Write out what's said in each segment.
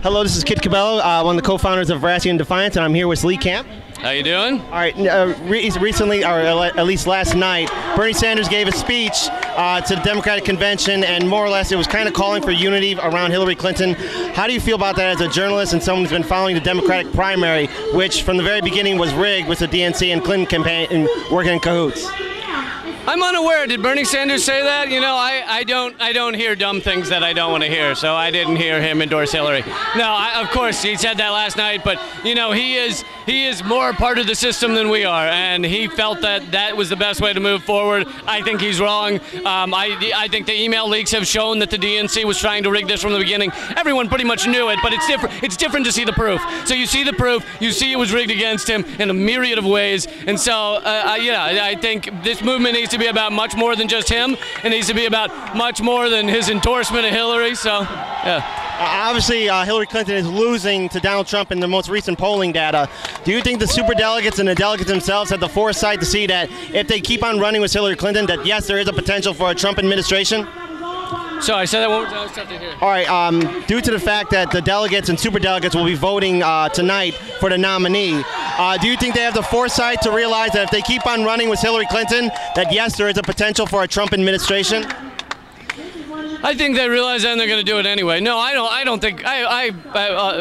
Hello, this is Kit Cabello, one of the co-founders of Veracity and Defiance, and I'm here with Lee Camp. How you doing? All right, recently, or at least last night, Bernie Sanders gave a speech to the Democratic Convention, and more or less it was kind of calling for unity around Hillary Clinton. How do you feel about that as a journalist and someone who's been following the Democratic primary, which from the very beginning was rigged with the DNC and Clinton campaign and working in cahoots? I'm unaware. Did Bernie Sanders say that? You know, I don't hear dumb things that I don't want to hear, so I didn't hear him endorse Hillary. No, of course he said that last night, but you know he is more part of the system than we are, and he felt that that was the best way to move forward. I think he's wrong. I think the email leaks have shown that the DNC was trying to rig this from the beginning. Everyone pretty much knew it, but it's different. It's different to see the proof. So you see the proof, you see it was rigged against him in a myriad of ways, and so I think this movement needs to be about much more than just him. It needs to be about much more than his endorsement of Hillary. So, yeah. Obviously, Hillary Clinton is losing to Donald Trump in the most recent polling data. Do you think the superdelegates and the delegates themselves had the foresight to see that if they keep on running with Hillary Clinton, that yes, there is a potential for a Trump administration? Sorry, say that one more time. I was tough to hear. All right, due to the fact that the delegates and superdelegates will be voting tonight for the nominee, do you think they have the foresight to realize that if they keep on running with Hillary Clinton, that yes, there is a potential for a Trump administration? I think they realize that and they're going to do it anyway. No, I don't think. I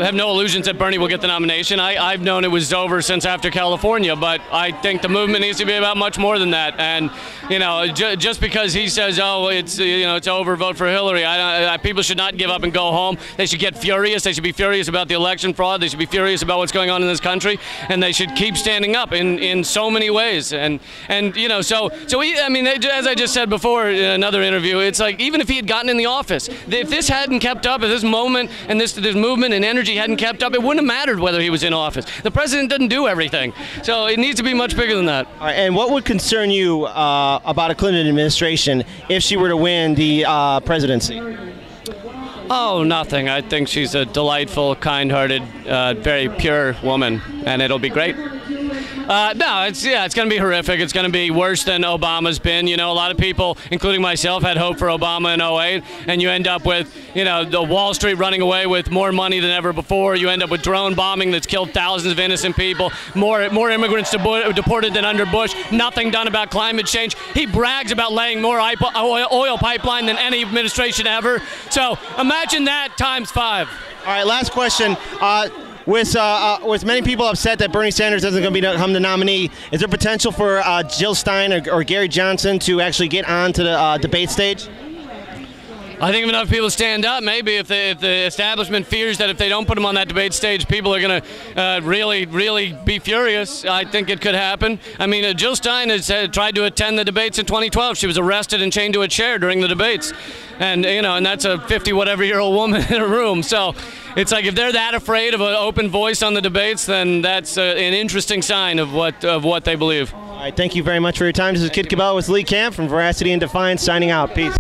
have no illusions that Bernie will get the nomination. I've known it was over since after California, but I think the movement needs to be about much more than that. And you know, just because he says, "Oh, it's it's over, vote for Hillary," people should not give up and go home. They should get furious. They should be furious about the election fraud. They should be furious about what's going on in this country, and they should keep standing up in so many ways. And you know, so I mean, as I just said before in another interview, it's like even if he had gotten in the office, if this hadn't kept up, if this moment and this movement and energy hadn't kept up, it wouldn't have mattered whether he was in office. The president doesn't do everything, so it needs to be much bigger than that. All right, and what would concern you about a Clinton administration if she were to win the presidency? Oh, nothing. I think she's a delightful, kind-hearted, very pure woman, and it'll be great. No, it's going to be horrific. It's going to be worse than Obama's been. You know, a lot of people, including myself, had hope for Obama in 2008, and you end up with, you know, the Wall Street running away with more money than ever before. You end up with drone bombing that's killed thousands of innocent people, more immigrants deported than under Bush, nothing done about climate change. He brags about laying more oil pipeline than any administration ever. So imagine that times 5. All right, last question. With many people upset that Bernie Sanders isn't going to become the nominee, is there potential for Jill Stein or Gary Johnson to actually get onto the debate stage? I think if enough people stand up, maybe if the establishment fears that if they don't put them on that debate stage, people are going to really be furious. I think it could happen. I mean, Jill Stein has tried to attend the debates in 2012. She was arrested and chained to a chair during the debates, and you know, and that's a 50-whatever-year-old woman in a room. So it's like if they're that afraid of an open voice on the debates, then that's an interesting sign of what they believe. All right, thank you very much for your time. This is Kit Cabello with Lee Camp from Veracity and Defiance signing out. Peace.